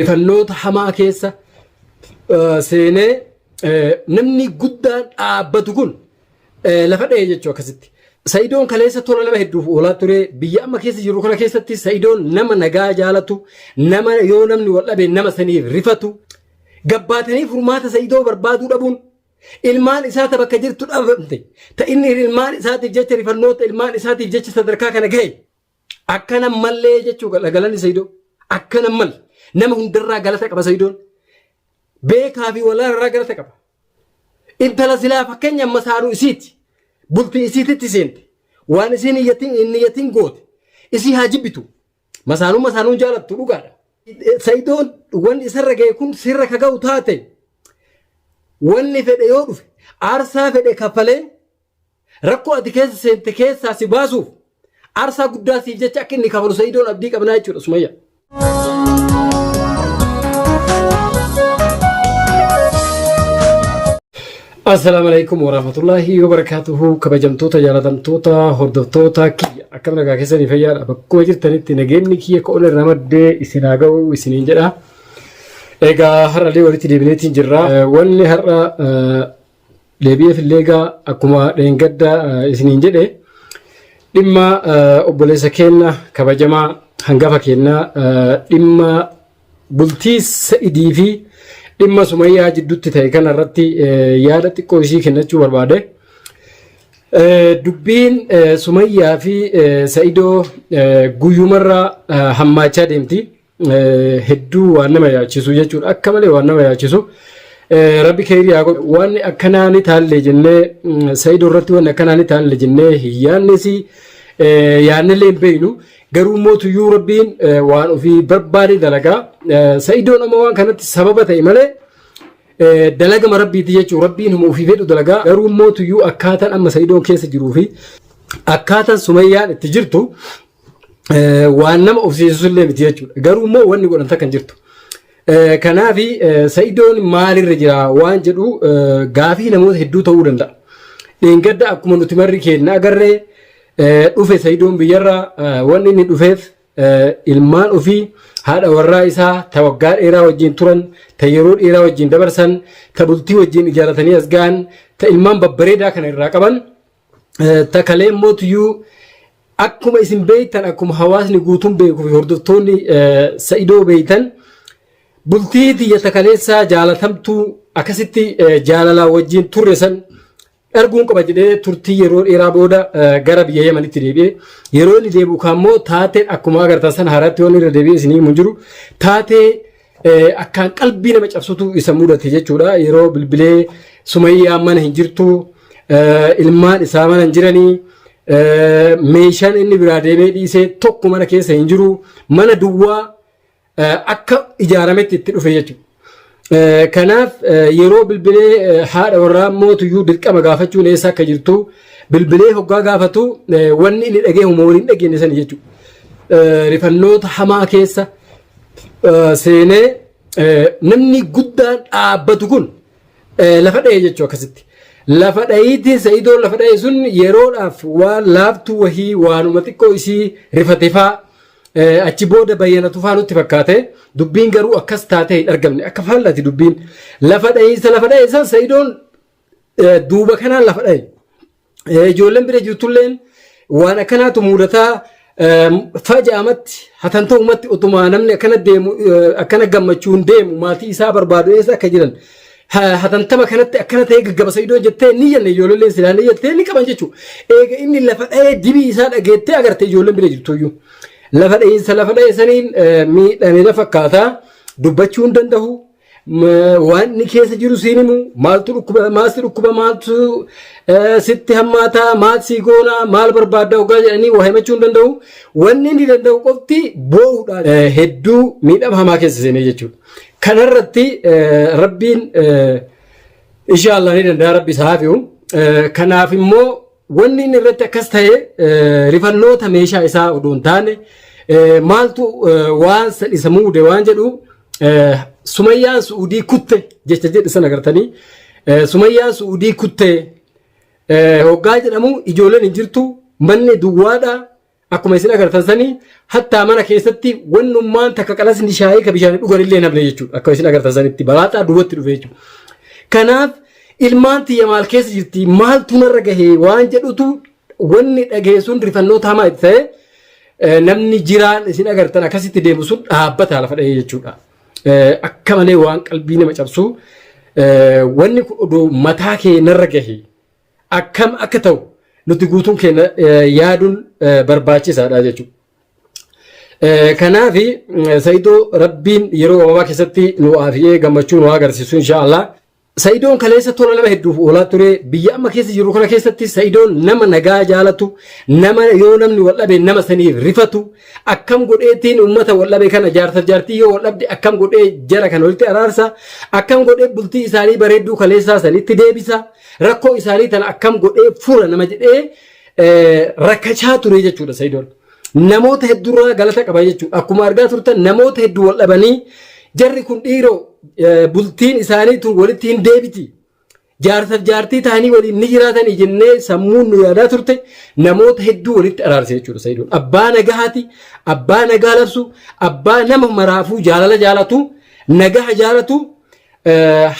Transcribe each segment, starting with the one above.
Fannoota hamaa keessa seenee namni guddaan dhaabbatu kun lafa dha'ee jechuu akkasitti. Sa'idoon kaleessa tola lama hedduuf oolaa ture. Biyya amma keessa jiru kana keessatti Sa'idoon nama nagaa jaalatu, nama yoo namni wal dhabe nama saniif rifatu. Gabbaatanii furmaata Sa'idoo barbaaduu dhabuun ilmaan isaata bakka jirtu dhabamte. Inni ilmaan isaatiif jecha rifannoota ilmaan isaatiif jecha sadarkaa kana gahe. Akkana mallee jechuu galanii Sa'idoo. Akkana mal. Nama hundarraa galata qaba Sa'idoon. Beekaa fi walaarraa galata qaba. Intala silaa fakkeenya amma saaruu isiiti. Bultii isiititti seente. Waan isiin niyyatiin goote. Isii haa jibbitu. Masaanuun jaalattu dhugaadha. Sa'idoon wanni isarra ga'e kun sirra ka ga'u taate wanni fedhe yoo dhufe aarsaa fedhe kaffalee rakkoo ati keessa seente keessaa si baasuuf aarsaa guddaa siif jecha akka inni kaffalu Sa'idoon abdii qabnaa jechuudha Sumayya. Assalamu alaikum warahmatullahi wabarakatuhu. Kabajamtoota jaalatamtoota hordoftoota kiyya akkam nagaa keessanii fayyaadha. Bakkuma jirtanitti nageenyi kiyya ka'oon irraa maddee isin haa ga'u isiniin jedha. Egaa har'allee walitti deebineetiin jirra. Wanni har'a deebi'eef illee egaa akkuma dheengadda isiniin jedhe dhimma obboleessa keenya kabajamaa hangafa keenya dhimma bultii Sa'idii fi dhimma Sumayyaa jidduutti ta'e kanarratti yaada xiqqoo isii kennachuu barbaade. Dubbiin Sumayyaa fi Sa'idoo guyyumarraa hammaachaa deemti. Hedduu waan nama yaachisu jechuudha. Akka malee waan nama yaachisu. Rabbi khayrii haa godhu. Waan akkanaa ni taalle jennee Sa'idoo irratti waan akkanaa ni taalle jennee hiyyaannis yaannillee hin beeknu. Garuu mootuyyuu Rabbiin waan ofii barbaade dalagaa. Sa'idoon amma waan kanatti sababa ta'e malee dalagama Rabbiiti jechuudha. Rabbiin huma ofii fedhu dalagaa. Garuu mootuyyuu akkaataan amma Sa'idoon keessa jiruu fi akkaataan Sumayyaan itti jirtu waan nama ofsiisu illee miti jechuudha. Garuu immoo wanni godhanta kan jirtu. Kanaaf Sa'idoon maalirra jira waan jedhu gaafii namoota hedduu ta'uu danda'a. Dheengadda akkuma nuti marri keenya agarree dhufe Sa'idoon biyyarraa wanni inni dhufeef ilmaan ofii haadha warraa isaa ta waggaa dheeraa wajjin turan, ta yeroo dheeraa wajjin dabarsan, ta bultii wajjin ijaaratanii as ga'an, ta ilmaan babbareedaa kana irraa qaban, ta kalee mootuyyuu akkuma isin beektan akkuma hawaasni guutuun beekuu fi hordoftoonni Sa'idoo beektan bultii tiyya ta kaleessaa jaalatamtuu akkasitti jaalalaa wajjin turre san arguun qaba jedhee turtii yeroo dheeraa booda gara biyya Yemanitti deebi'ee yeroo inni deebi'u kaammoo taatee akkuma agartan san haaratti waan irra deebi'ee isinii mun jiru taatee akkaan qalbii nama cabsutu isa mudate jechuudha. Yeroo bilbilee Sumayyaa mana hin jirtu ilmaan isaa mana hin jiranii meeshaan inni biraa deemee dhiisee tokko mana keessa hin jiru mana duwwaa akka ijaarametti itti dhufe jechuudha. Kanaaf yeroo bilbilee haadha warraa mootuyyuu dirqama gaafachuun eessa akka jirtu bilbilee hoggaa gaafatu wanni inni dhagee huma waliin dhageenye sana jechuudha. Rifannoota hamaa keessa seenee namni guddaan dhaabbatu kun lafa dha'ee jechuu akkasitti. Lafa dha'iitiin Sa'idoon lafa dha'e sun yeroodhaaf waan laaftuu wahii waanuma xiqqoo isii rifatefaa achi booda bayyanatu faanutti fakkaate dubbiin garuu akkas taatee hin argamne akka faallati dubbiin lafa dha'e san Sa'idoon duuba kanaan lafa dha'e ijoolleen bira jirtulleen waan akkanaatu mudataa faja'amatti hatan ta'umatti utuma namni akkana deemu akkana gammachuun deemu maatii isaa barbaadu eessa akka jiran hatantama kanatti akkana ta'e gaggaba Sa'idoon jettee ni jenne ijoolleen silaa ni jettee ni qaban jechuudha. Eega inni lafa dha'ee dibii isaa dhageettee agarte ijoolleen bira jirtuyyuu. Lafa dha'e saniin miidhamee fakkaataa dubbachuu hin danda'u. Waan inni keessa jiru siin himu maaltu dhukkuba maaltu sitti hammaataa maal sii goonaa maal barbaaddaa hoggaa jedhanii waa himachuu hin danda'u. Wanni inni danda'u qofti boo'uudhaan hedduu miidhama hamaa keessa seenee jechuudha. Kanarratti Rabbiin inshaallah ni danda'a rabbi isaa hafi'u. Kanaaf immoo wanni inni irratti akkas ta'e rifannoota meeshaa isaa odoo hin taane maaltu waan isa muude waan jedhu Sumayyaan Suudii kutte jecha jedhu sana agartanii Sumayyaan Suudii kutte hoggaa jedhamu ijoolleen hin jirtu manni duwwaadha akkuma isin agartan sanii hattaa mana keessatti wannummaan takka qalasni shaayii ka bishaan dhugan illee namne jechuudha akka isin agartan sanitti balaaxaa duubatti dhufe jechuudha. Kanaaf ilmaan tiyya maal keessa jirti maaltu narra gahee waan jedhutu wanni dhageessuun rifannoo hamaa itti ta'e namni jiraan isin agartan akkasitti deemu sun dhaabbata lafa dhahee jechuudha. Akka malee waan qalbii nama cabsu wanni kun odoo mataa kee narra gahee akkam akka ta'u nuti guutuun keenya yaaduun barbaachisaadha jechuudha. Kanaaf Saidoo rabbiin yeroo gabaabaa keessatti nu aafiyee gammachuu nu agarsiisu inshaallah. Saidoon kaleessa tola nama hedduuf oolaa ture biyya amma keessa jiru kana keessatti Saidoon nama nagaa jaalatu nama yoo namni wal dhabe nama saniif rifatu akkam godheetiin uummata wal dhabe kana jaarsa jaartii yoo wal dhabde akkam godhee jara kana walitti araarsa akkam godhee bultii isaanii bareedduu kaleessaa sanitti deebisa rakkoo isaanii tana akkam godhee fura nama jedhee rakkachaa ture jechuudha Saidoon. Namoota hedduurraa galata qaba jechuudha. Akkuma argaa turtan namoota hedduu wal dhabanii jarri kun dhiiroo bultiin isaanii tun walitti hin deebiti. Jaarsaaf jaartii ta'anii waliin ni jiraatanii jennee sammuun nu yaadaa turte namoota hedduu walitti araarse jechuudha Saidoon. Abbaa nagahaati, abbaa nagaa labsu, abbaa nama maraafuu jaalala jaalatu, nagaha jaalatu,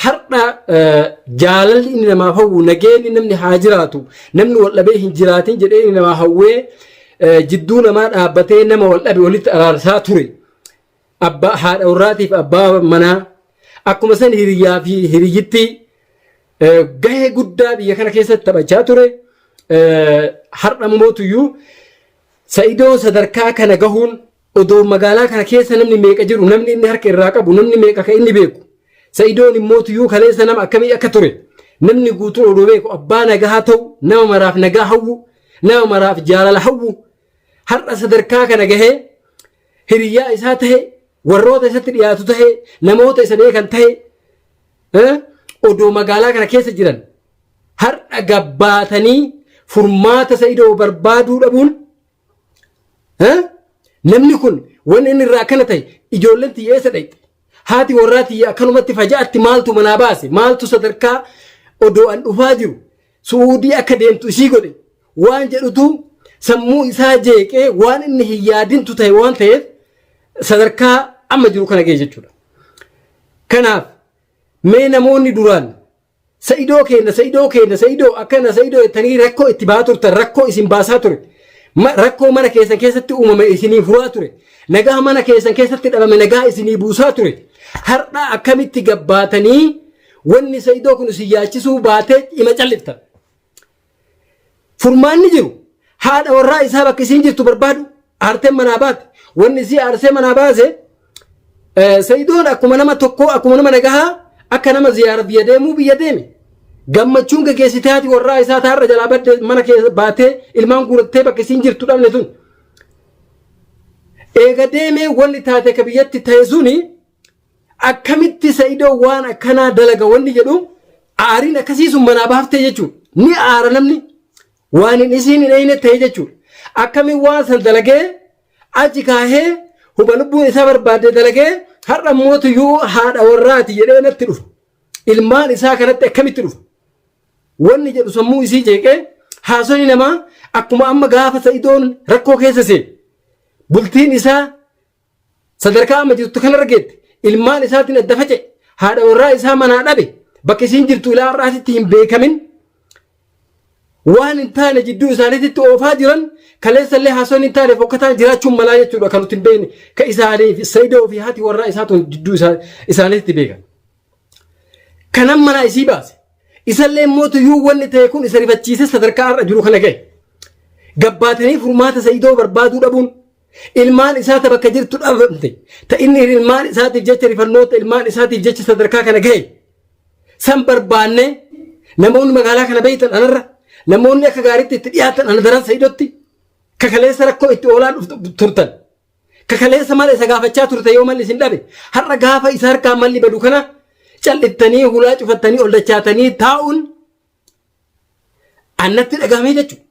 har'a jaalalli inni namaaf hawwu nageenyi namni haa jiraatu, namni wal dhabee hin jiraatin jedhee inni namaa hawwee jidduu namaa dhaabbatee nama wal dhabe walitti araarsaa ture. Abbaa haadha warraatiif abbaa manaa akkuma san hiriyaa fi hiriyyitti gahee guddaa biyya kana keessatti taphachaa ture. Har'a mootuyyuu Saidoon sadarkaa kana gahuun odoo magaalaa kana keessa namni meeqa jiru namni inni harka irraa qabu namni meeqa ka inni beeku. Saidoon mootuyyuu kaleessa nama akkamii akka ture namni guutuun odoo beeku abbaa nagaa ta'u nama maraaf nagaa hawwu nama maraaf jaalala hawwu har'a sadarkaa kana gahee hiriyaa isaa ta'e warroota isatti dhiyaatu ta'e namoota isa beekan ta'e odoo magaalaa kana keessa jiran har'a gabbaatanii furmaata Saidoo barbaaduu dhabuun namni kun wanni inni irraa akkana ta'e ijoolleen tiyya eessa dhayxe haati warraa tiyya akkanumatti fajaatti maaltu manaa baase maaltu sadarkaa odoo an dhufaa jiru Suudii akka deemtu isii godhe waan jedhutu sammuu isaa jeeqee waan inni hin yaadintu ta'e waan ta'eef sadarkaa amma jiru kana ga'e jechuudha. Kanaaf mee namoonni duraan Saidoo akkana Saidoo jettanii rakkoo itti baa turtan rakkoo isin baasaa ture rakkoo mana keessan keessatti uumame isinii furaa ture nagaa mana keessan keessatti dhabame nagaa isinii buusaa ture har'a akkamitti gabbaatanii wanni Saidoo kun isin yaachisuu baatee ima calliftan. Furmaanni jiru haadha warraa isaa bakka isiin jirtu barbaadu aarteen manaa baate wanni isii aarsee manaa baase Saidoon akkuma nama tokkoo akkuma nama nagahaa akka nama ziyaara biyya deemuu biyya deeme gammachuun gaggeessitee haati warraa isaa taarra jalaa badde mana keessa baatee ilmaan guurattee bakka isiin jirtu dhabne sun eega deemee wanni taate ka biyyatti ta'e suni akkamitti Saidoo waan akkanaa dalaga wanni jedhu aariin akkasii sun manaa baaftee jechuudha ni aara namni waan hin isiin hin eeyne ta'e jechuudha akkamiin waan san dalagee achi kaahee huba lubbuun isaa barbaadee dalagee har'a mootuyyuu haadha warraati jedhee natti dhufa ilmaan isaa kanatti akkamitti dhufa wanni jedhu sammuu isii jeeqee haasoni namaa akkuma amma gaafa Saidoon rakkoo keessa see bultiin isaa sadarkaa amma jirtu kanarra geette ilmaan isaatiin adda face haadha warraa isaa manaa dhabe bakka isiin jirtu ilaa har'aatitti hin beekamin waan hin taane jidduu isaaniitti oofaa jiran kaleessallee haasoo hin taane fokkataan jiraachuun malaa jechuudha kan nuti hin beekne ka isaaniif Saidoo fi haati warraa isaatuun jidduu isaaniitti beekan. Kanan manaa isii baase isallee mootuyyuu wanni ta'e kun isa rifachiise sadarkaa har'a jiru kana gahe gabbaatanii furmaata Saidoo barbaaduu dhabuun ilmaan isaata bakka jirtu dhabamte ta inni ilmaan isaatiif jecha rifannoota ilmaan isaatiif jecha sadarkaa kana gahe san barbaanne namoonni magaalaa kana beeytan anarra namoonni akka gaariitti itti dhiyaatan ana daran Saidootti kakaleessa rakkoo itti oolaan turtan kakaleessa mala isa gaafachaa turte yoo malli isin dhabe har'a gaafa isa harkaa malli badu kana calliftanii hulaa cufattanii ol dachaatanii taa'uun annatti dhagahamee jechuudha.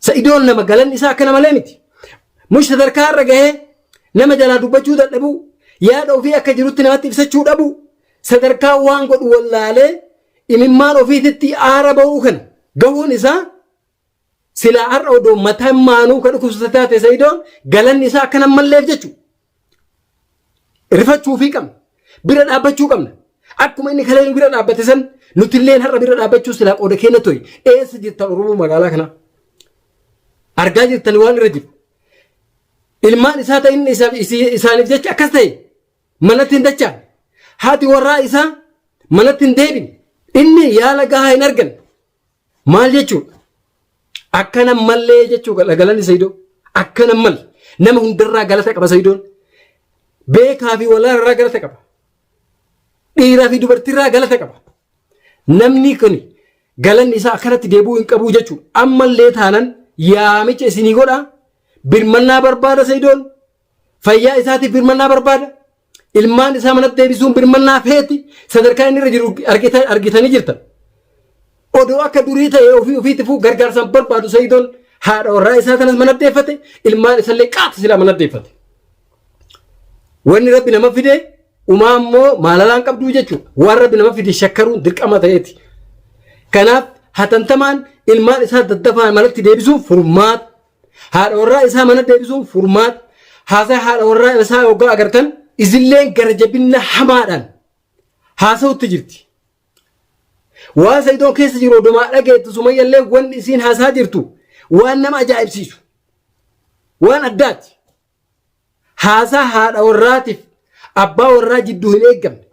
Saidoon nama galan isaa akkana malee miti. Mush sadarkaa irra gahee nama jalaa dubbachuu dadhabuu yaada ofii akka jirutti namatti ibsachuu dhabuu sadarkaa waan godhu wallaalee imimmaan ofiititti aara ba'uu kana gahuun isaa sila har'a odoo mataa maanuu kan dhukkubsata taate Sa'idoon galanni isaa akka nama malleef jechuudha. Rifachuu fi qabna. Bira dhaabbachuu qabna. Akkuma inni kaleen bira dhaabbate san nuti illee har'a bira dhaabbachuu silaa qooda keenya to'i. Eessa jirtan Oromoo magaalaa kana? Argaa jirtan waan irra jiru. Ilmaan isaa ta'in isaaniif jecha akkas ta'e manatti hin dachaan. Haati warraa isaa manatti hin deebin. Inni yaala gahaa hin argan. Maal jechuudha? Akkana mallee jechuudha galanni Sa'idoon. Akkana mal nama hundarraa galata qaba Sa'idoon. Beekaa fi walaarraa galata qaba. Dhiiraa fi dubartiirraa galata qaba. Namni kun galanni isaa akkanatti deebi'uu hin qabu jechuudha. Ammallee taanan yaamicha isinii godha. Birmannaa barbaada Sa'idoon. Fayyaa isaatiif birmannaa barbaada. Ilmaan isaa manatti deebisuun birmannaa feeti. Sadarkaa inni irra jiru argitanii jirtan. Odoo akka durii ta'e ofiitiifuu gargaarsa barbaadu Sa'idoon haadha warraa isaa tanas manatti deeffate. Ilmaan isallee qaata silaa manatti deeffate. Wanni rabbi nama fide uumaa immoo maalalaan qabduu jechuudha. Waan rabbi nama fide shakkaruun dirqama ta'eeti. Kanaaf hatantamaan ilmaan isaa daddafaan manatti deebisuun furmaata. Haadha warraa isaa mana deebisuun furmaata. Haasaa haadha warraa isaa yoggaa agartan isillee gara jabinna hamaadhaan haasa'utti jirti. Waan Sa'idoon keessa jiru odumaa dhageettu Sumayyaallee wanni isiin haasaa jirtu waan nama ajaa'ibsiisu. Waan addaati. Haasaa haadha warraatiif abbaa warraa jidduu hin eeggamne.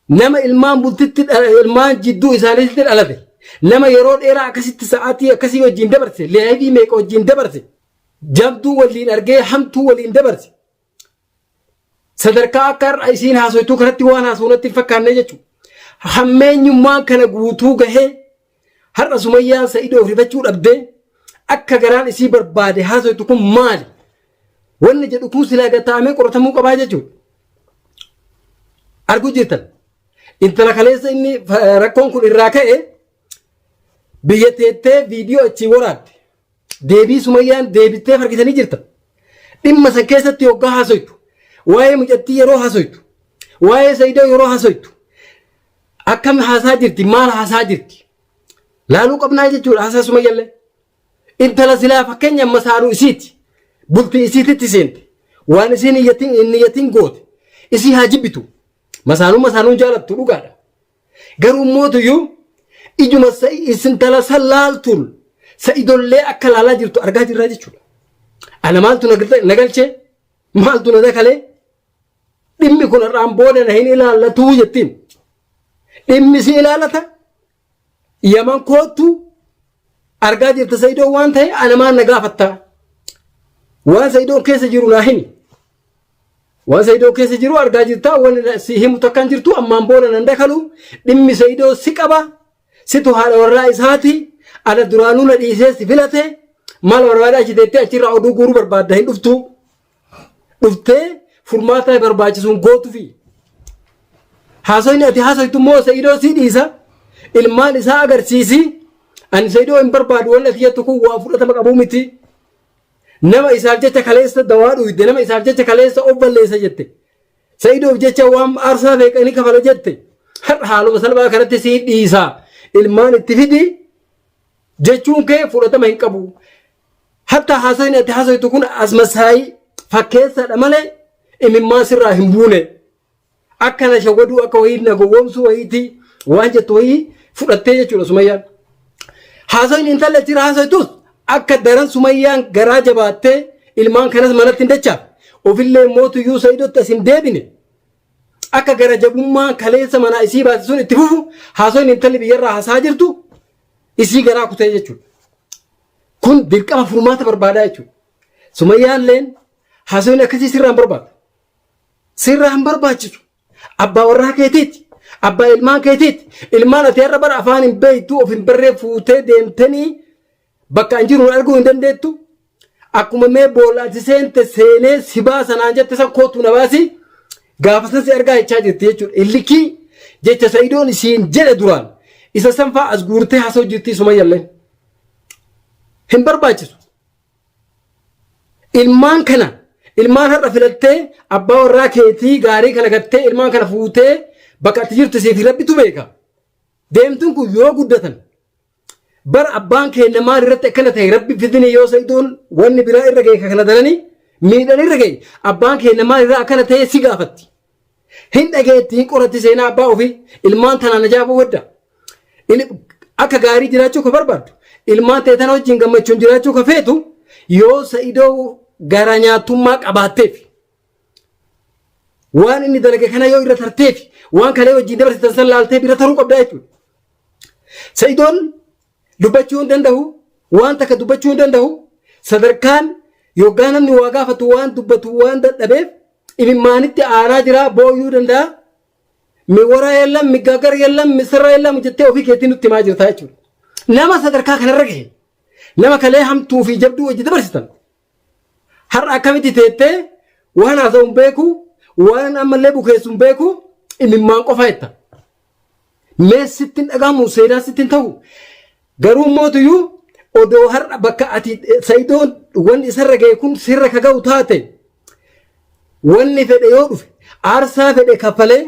Nama ilmaan bultitti ilmaan jidduu isaaniitti dhalate. Nama yeroo dheeraa akkasitti sa'aatii akkasii wajjin dabarse. Leeyivii meeqa wajjin dabarse. Jabduu waliin argee hamtuu waliin dabarse. Sadarkaa akka har'a isiin haasoituu kanatti waan haasawuunatti hin fakkaanne jechuudha. Hammeenyummaan kana guutuu gahee har'a Sumayyaan Sa'idoof rifachuu dhabdee akka garaan isii barbaade haasoitu kun maali? Wanni jedhu kun silaa gataamee qoratamuu qabaa jechuudha. Arguu jirtan. Intala kaleessa inni rakkoon kun irraa ka'e biyya teettee viidiyoo achi waraabde. Deebii Sumayyaan deebittee argitanii jirtan. Dhimma san keessatti yoggaa haasoitu. Waa'ee mucattii yeroo haasoitu. Waa'ee Sa'idoo yeroo haasoitu. Akkam haasaa jirti? Maal haasaa jirti? Laaluu qabnaa jechuudha haasaa Sumayyaallee. Intala silaa fakkeenya masaanuu isiiti. Bultii isiititti seente. Waan isiin niyyatiin goote. Isii haa jibbitu. Masaanuun jaalattu dhugaadha. Garuu mootuyyuu ijuma intala san laaltuun Sa'idollee akka laalaa jirtu argaa jirraa jechuudha. Ana maaltu nagalchee? Maaltu na dakalee? Dhimmi kun har'aan booda na hin ilaallatuu jettiin. Dhimmi si ilaallata? Yaman koottu argaa jirta Sa'idoo waan ta'e ana maan na gaafattaa? Waan Sa'idoon keessa jiru naa himi. Waan Sa'idoo keessa jiru argaa jirtaa waan si himu takkaan jirtu ammaan booda nan dakalu dhimmi Sa'idoo si qaba. Situ haadha warraa isaati. Ana duraanuu na dhiisee si filate. Maal barbaada achi teettee achirraa oduu guuruu barbaadda hin dhuftu. Dhuftee furmaata barbaachisuun gootuufi. Haasoyni ati haasoytu immoo Sa'idoo si dhiisa. Ilmaan isaa agarsiisi. Ani Sa'idoo hin barbaadu waan ati jettu kun waa fudhatama qabuu miti. Nama isaaf jecha kaleessa dawaa dhuyde. Nama isaaf jecha kaleessa of balleessa jette. Sa'idoof jecha waan aarsaa feeqanii kafala jette. Har'a haaluma salphaa kanatti si dhiisa. Ilmaan itti fidi jechuun kee fudhatama hin qabu. Hatta haasoyni ati haasoytu kun asmasaayi fakkeessadha malee imimmaan sirraa hin buune. Akka na shawwaduu akka wayii na gowwoomsuu wayiitii waan jettu wayii fudhattee jechuudha Sumayyaan. Haasoyni intalli achirra haasoytus akka daran Sumayyaan garaa jabaattee ilmaan kanas manatti hin dachaaf. Ofillee mootuyyuu Sa'idootti as hin deebine. Akka gara jabummaan kaleessa manaa isii baate sun itti fufu haasoyni intalli biyyarraa haasaa jirtu isii garaa kutee jechuudha. Kun dirqama furmaata barbaadaa jechuudha. Sumayyaalleen haasoyni akkasii sirraan barbaada. Sirraan barbaachisu. Abbaa warraa keetiiti. Abbaa ilmaan keetiiti. Ilmaan ati har'a bara afaan hin beektu of hin barree fuutee deemtanii bakka hin jiru arguu hin dandeettu. Akkuma mee boolaati seente seenee si baasanaan jette san kootu na baasi. Gaafasas argaa jechaa jirti jechuudha. Illikii jecha Sa'idoon isiin jedhe duraan isa sanfaa as guurtee haasoo jirti Sumayyaalleen. Hin barbaachisu. Ilmaan kana ilmaan har'a filattee abbaa warraa keetii gaarii kana gattee ilmaan kana fuutee bakka ati jirtu siif rabbitu beeka. Deemtuun kun yoo guddatan bar abbaan keenya maal irratti akkana ta'e rabbi fidini yoo Sa'idoon wanni biraa irra ga'e kana dalanii miidhan irra ga'e abbaan keenya maal irraa akkana ta'e si gaafatti. Hin dhageetti hin qoratti seenaa abbaa ofii ilmaan tanaan ajaa'ibuu wadda. Akka gaarii jiraachuu ka barbaaddu ilmaan ta'e tana wajjin gammachuun jiraachuu ka feetu yoo Sa'idoo gara nyaatummaa qabaatteef waan inni dalage kana yoo irra tarteef waan kalee wajjin dabarsitan san laaltee bira taruu qabdaa jechuudha. Sa'idoon dubbachuu hin danda'u waan takka dubbachuu hin danda'u sadarkaan yookaan namni waa gaafatu waan dubbatu waan dadhabeef imimmaanitti aaraa jira booyuu danda'a. Miwara yellam migagar yellam misra yellam jettee ofii keetiin nutti himaa jirta jechuudha. Nama sadarkaa kanarra gahe nama kalee hamtuu fi jabduu wajji dabarsitan har'a akkamitti teettee waan haasa'u hin beeku waan ammallee bukeessu hin beeku imimmaan qofa jetta. Mee sittin dhagahamu seenaa sittin ta'u garuu mootuyyuu odoo har'a bakka ati Sa'idoon wanni isarra gahe kun sirra ka ga'u taate wanni fedhe yoo dhufe aarsaa fedhe kaffalee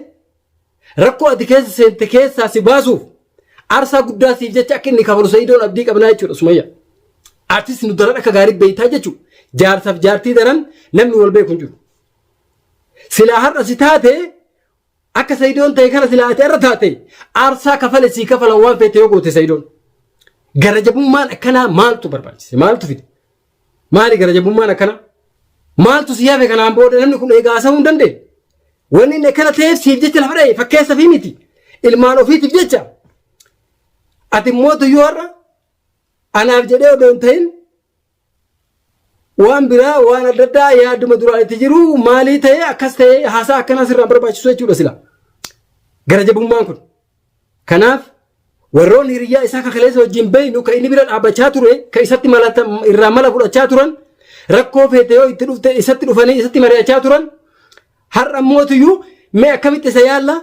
rakkoo ati keessa seente keessaa si baasuuf aarsaa guddaa siif jecha akka inni kafalu Sa'idoon abdii qabnaa jechuudha Sumayya. Atis nu daran akka gaarii beeytaa jechuudha. Jaarsaaf jaartii daran namni wal beeku hin jiru. Silaa har'a si taate akka Sa'idoon ta'e kana silaa ati irra taate aarsaa kafale sii kafalan waan feete yoo goote Sa'idoon. Garajabummaan akkanaa maaltu barbaachise maaltu fide maali garajabummaan akkanaa maaltu si yaafe kanaan booda namni kun eegaa haasa'uu hin dandeenye. Wanni inni akkana ta'eef siif jecha lafa dha'e fakkeessa fi miti ilmaan ofiitiif jecha ati mootuyyuu har'a anaaf jedhee odoo hin ta'in waan biraa waan adda addaa yaaduma duraan itti jiru maalii ta'e akkas ta'e haasaa akkanaa sirraan barbaachisu jechuudha sila garajabummaan kun. Kanaaf warroon hiriyyaa isaa kakaleessa wajjin beeynu ka inni bira dhaabbachaa ture ka isatti irraa mala fudhachaa turan rakkoo feete yoo itti dhufte isatti dhufanii isatti mari'achaa turan har'a mootuyyuu mee akkamitti isa yaalla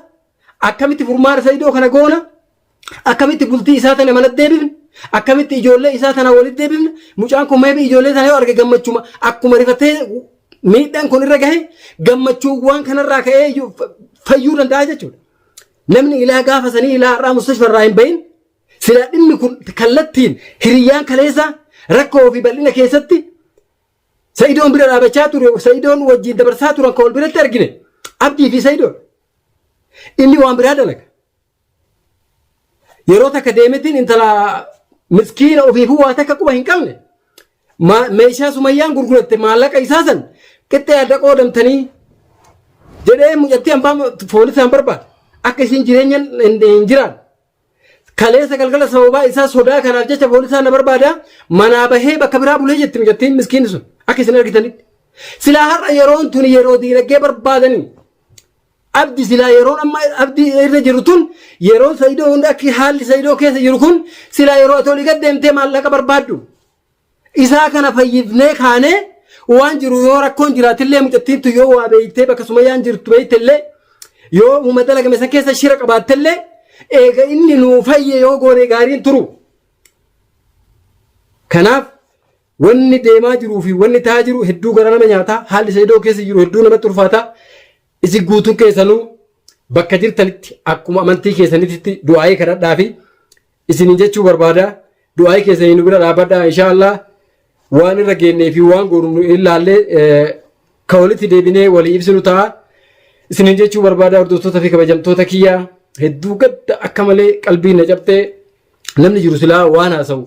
akkamitti furmaata Sa'idoo kana goona akkamitti bultii isaa tana mana deebifne akkamitti ijoollee isaa tana walitti deebifne mucaan kun mee ijoollee tana yoo arge gammachuma akkuma rifatee miidhaan kun irra gahe gammachuuwwan kanarraa ka'ee fayyuu danda'a jechuudha. Namni ilaa gaafa sanii ilaa har'aa mustashfarraa hin bahin silaa dhimmi kun kallattiin hiriyyaan kaleessa rakkoo fi bal'ina keessatti Sa'idoon bira dhaabachaa ture Sa'idoon wajjin dabarsaa turan ka wal biratti argine abdii fi Sa'idoon inni waan biraa dalaga. Yeroo takka deemetiin intala miskiina ofiifuu waa takka quba hin qabne meeshaa Sumayyaan gurguratte maallaqa isaa san qixxee adda qoodamtanii jedhee mucattii hambaa poolisaan barbaada akka isin jireenya hin jiraan. Kaleessa galgala sababaa isaa sodaa kanaaf jecha poolisaan na barbaada manaa bahee bakka biraa bulee jetti mucattiin miskiinni sun akka isin argitanitti. Silaa har'a yeroon tuni yeroo diinagdee barbaadanii abdi silaa yeroon amma abdi irra jiru tun yeroon Sa'idoo hunda akka haalli Sa'idoo keessa jiru kun silaa yeroo ati olii gad deemtee maallaqa barbaaddu. Isaa kana fayyifnee kaanee waan jiru yoo rakkoon jiraatillee mucattiintu yoo waa beeytee bakka Sumayyaan jirtu beeytellee yoo uummata dalagame san keessa shira qabaattellee eega inni nuu fayye yoo goone gaariin turu. Kanaaf wanni deemaa jiruu fi wanni ta'aa jiru hedduu gara nama nyaataa haalli Sa'idoo keessa jiru hedduu namatti ulfaataa. Isin guutuun keessanuu bakka jirtanitti akkuma amantii keessanitti du'aayee kadhadhaa fi isiniin jechuu barbaada. Du'aayee keessanii nu bira dhaabbadhaa inshaallah waan irra geennee fi waan goonu ilaallee ka walitti deebinee walii ibsinu ta'a. Isiniin jechuu barbaada hordoftoota fi kabajamtoota kiyyaa hedduu gadda akka malee qalbii na cabtee namni jiru silaa waan haasa'u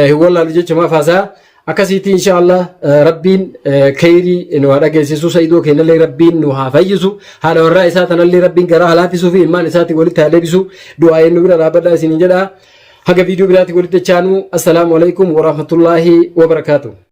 hin wallaalu jecha maaf haasaa. Akkasitti inshaallah rabbiin khayrii nu haa dhageessisu Sa'idoo keenyallee rabbiin nu haa fayyisu haala warraa isaa tanallee rabbiin garaa haa laaffisuu fi ilmaan isaatti walitti haa deebisu du'aayeen nu bira dhaabbadhaa isiniin jedha. Haga viidiyoo biraatti walitti dachaanu assalaamu alaikum wa rahmatullaahi wa barakaatuh.